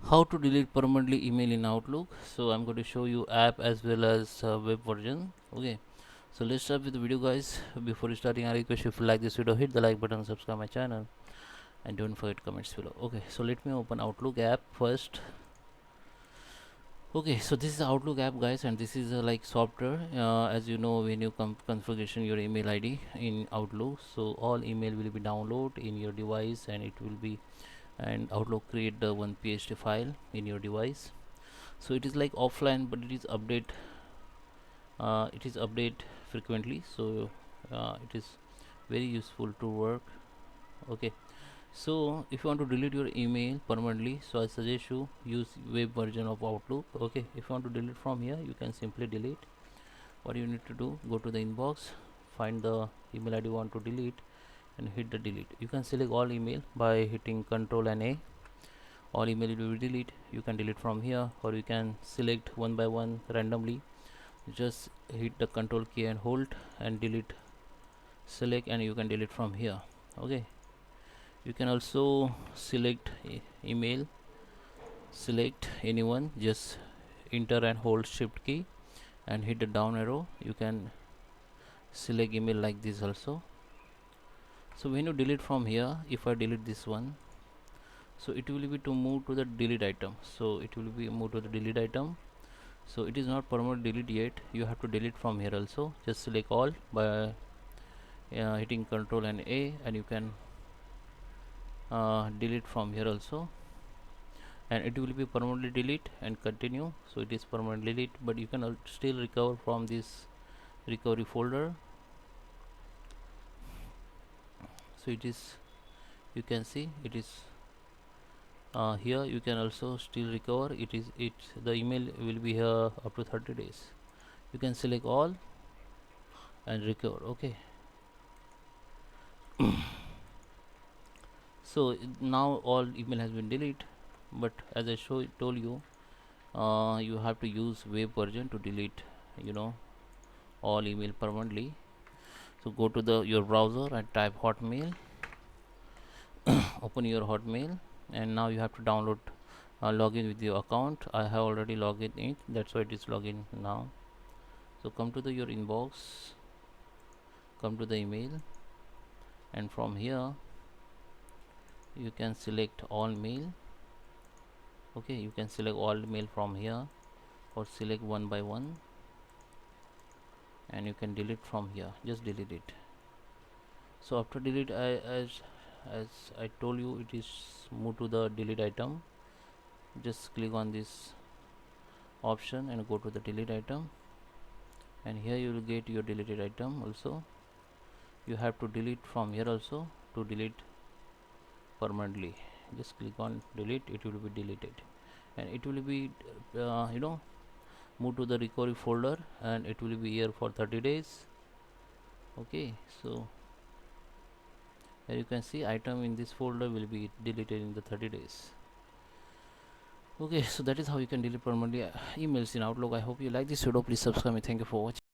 How to delete permanently email in Outlook. So I'm going to show you app as well as web version. Okay, so let's start with the video, guys. Before starting, I request you, if you like this video, hit the like button, subscribe my channel, and don't forget comments below. Okay, so let me open Outlook app first. Okay, so this is Outlook app, guys, and this is like software. As you know, when you configuration your email ID in Outlook, so all email will be download in your device, and it will be, and Outlook create the one PHP file in your device. So it is like offline, but it is update frequently. So it is very useful to work. Okay, so if you want to delete your email permanently, so I suggest you use web version of Outlook. Okay, if you want to delete from here, you can simply delete. What you need to do, go to the inbox, find the email ID you want to delete, and hit the delete. You can select all email by hitting Ctrl and A. All email will be delete. You can delete from here, or you can select one by one randomly. Just hit the Ctrl key and hold and delete, select, and you can delete from here. Okay, you can also select email, select anyone, just enter and hold shift key and hit the down arrow. You can select email like this also. So when you delete from here, if I delete this one, so it will be to move to the delete item. So it will be moved to the delete item. So it is not permanent delete yet, you have to delete from here also. Just select all by hitting Ctrl and A, and you can delete from here also, and it will be permanently delete and continue. So it is permanently delete, but you can still recover from this recovery folder. So it is, you can see it is here. You can also still recover. It the email will be here up to 30 days. You can select all and recover. Okay, so now all email has been deleted, but as I told you, you have to use web version to delete, all email permanently. So go to the your browser and type Hotmail. Open your Hotmail, and now you have to download, login with your account. I have already logged in, that's why it is login now. So come to the your inbox, come to the email, and from here you can select all mail. Okay, you can select all mail from here, or select one by one, and you can delete from here. Just delete it. So after delete, as I told you, it is move to the delete item. Just click on this option and go to the delete item, and here you will get your deleted item also. You have to delete from here also to delete permanently. Just click on delete, it will be deleted, and it will be move to the recovery folder, and it will be here for 30 days. Okay, so here you can see item in this folder will be deleted in the 30 days. Okay, so that is how you can delete permanently emails in Outlook. I hope you like this video. Please subscribe me. Thank you for watching.